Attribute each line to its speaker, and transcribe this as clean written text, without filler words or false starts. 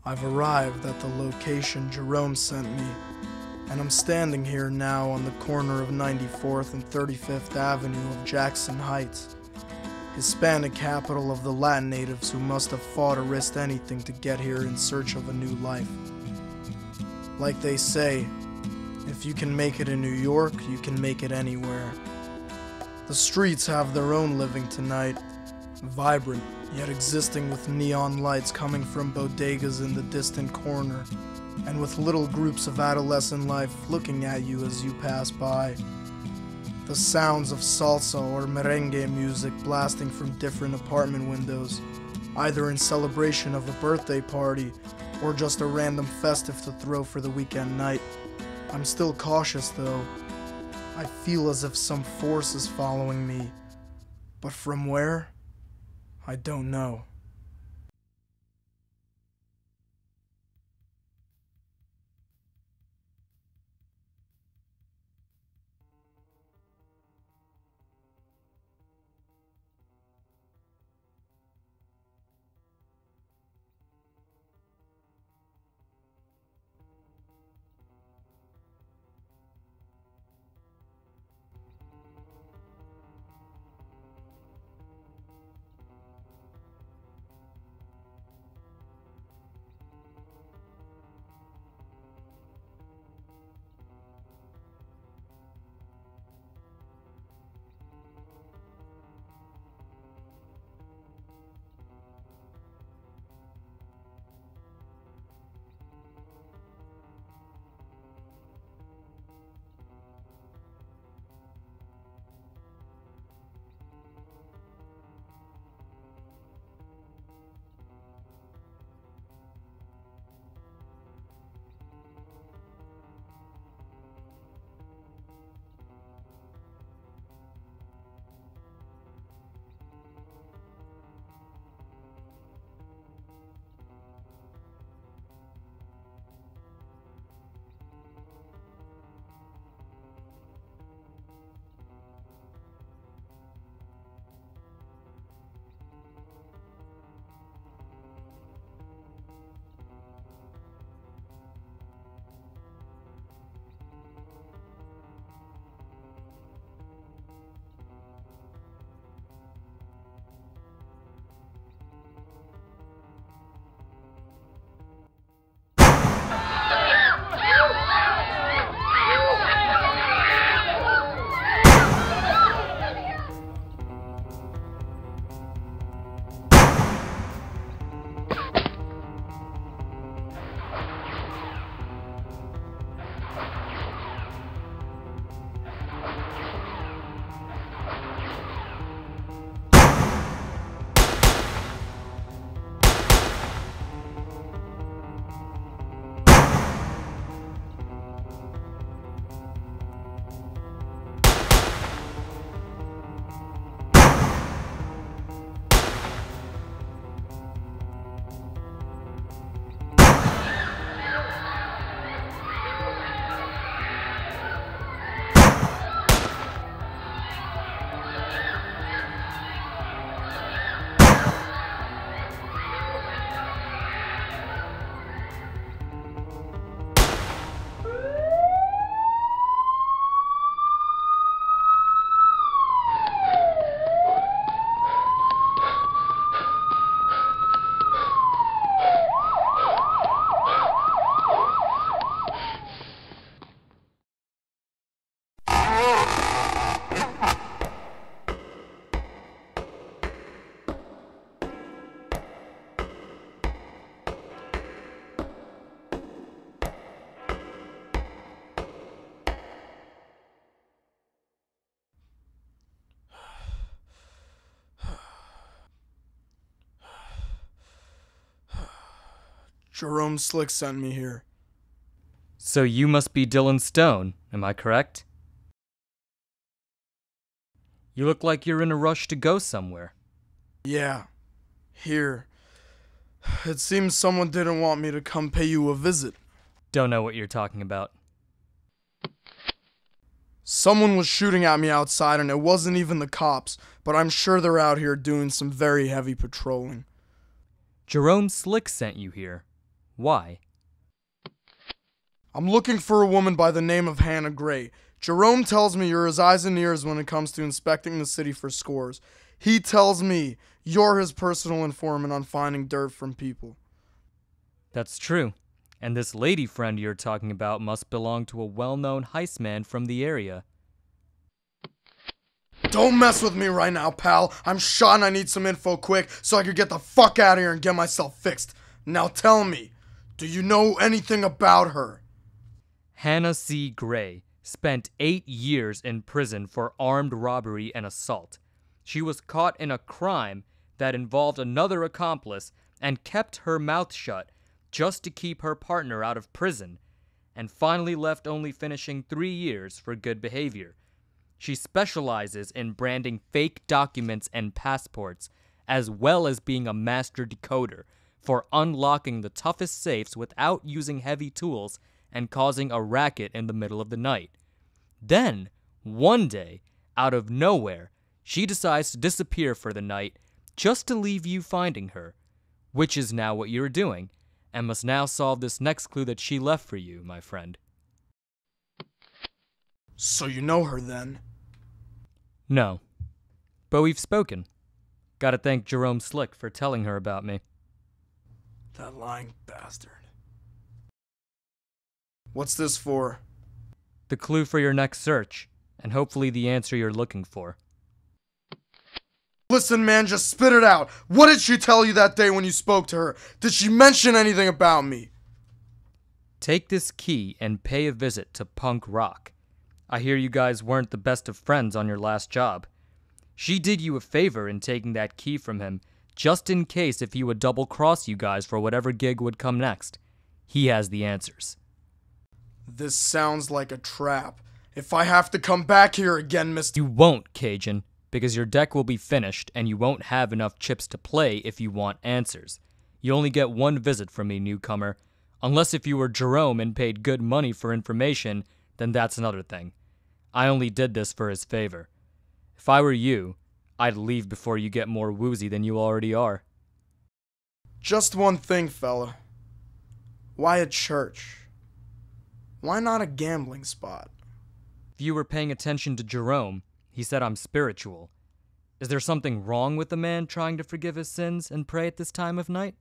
Speaker 1: I've arrived at the location Jerome sent me, and I'm standing here now on the corner of 94th and 35th Avenue of Jackson Heights, Hispanic capital of the Latin natives who must have fought or risked anything to get here in search of a new life. Like they say, if you can make it in New York, you can make it anywhere. The streets have their own living tonight, vibrant, yet existing with neon lights coming from bodegas in the distant corner, and with little groups of adolescent life looking at you as you pass by. The sounds of salsa or merengue music blasting from different apartment windows, either in celebration of a birthday party or just a random festive to throw for the weekend night. I'm still cautious though. I feel as if some force is following me, but from where? I don't know. Jerome Slick sent me here.
Speaker 2: So you must be Dylan Stone, am I correct? You look like you're in a rush to go somewhere.
Speaker 1: Yeah, here. It seems someone didn't want me to come pay you a visit.
Speaker 2: Don't know what you're talking about.
Speaker 1: Someone was shooting at me outside and it wasn't even the cops, but I'm sure they're out here doing some very heavy patrolling.
Speaker 2: Jerome Slick sent you here. Why?
Speaker 1: I'm looking for a woman by the name of Hannah Gray. Jerome tells me you're his eyes and ears when it comes to inspecting the city for scores. He tells me you're his personal informant on finding dirt from people.
Speaker 2: That's true. And this lady friend you're talking about must belong to a well-known heist man from the area.
Speaker 1: Don't mess with me right now, pal. I'm shot and I need some info quick so I can get the fuck out of here and get myself fixed. Now tell me, do you know anything about her?
Speaker 2: Hannah C. Gray spent 8 years in prison for armed robbery and assault. She was caught in a crime that involved another accomplice and kept her mouth shut just to keep her partner out of prison, and finally left only finishing 3 years for good behavior. She specializes in branding fake documents and passports, as well as being a master decoder for unlocking the toughest safes without using heavy tools and causing a racket in the middle of the night. Then, one day, out of nowhere, she decides to disappear for the night just to leave you finding her, which is now what you're doing, and must now solve this next clue that she left for you, my friend.
Speaker 1: So you know her then?
Speaker 2: No, but we've spoken. Gotta thank Jerome Slick for telling her about me.
Speaker 1: That lying bastard. What's this for?
Speaker 2: The clue for your next search, and hopefully the answer you're looking for.
Speaker 1: Listen, man, just spit it out. What did she tell you that day when you spoke to her? Did she mention anything about me?
Speaker 2: Take this key and pay a visit to Punk Rock. I hear you guys weren't the best of friends on your last job. She did you a favor in taking that key from him, just in case if he would double-cross you guys for whatever gig would come next. He has the answers.
Speaker 1: This sounds like a trap. If I have to come back here again, Mr.
Speaker 2: You won't, Cajun, because your deck will be finished and you won't have enough chips to play if you want answers. You only get one visit from me, newcomer. Unless if you were Jerome and paid good money for information, then that's another thing. I only did this for his favor. If I were you, I'd leave before you get more woozy than you already are.
Speaker 1: Just one thing, fella. Why a church? Why not a gambling spot?
Speaker 2: If you were paying attention to Jerome, he said I'm spiritual. Is there something wrong with a man trying to forgive his sins and pray at this time of night?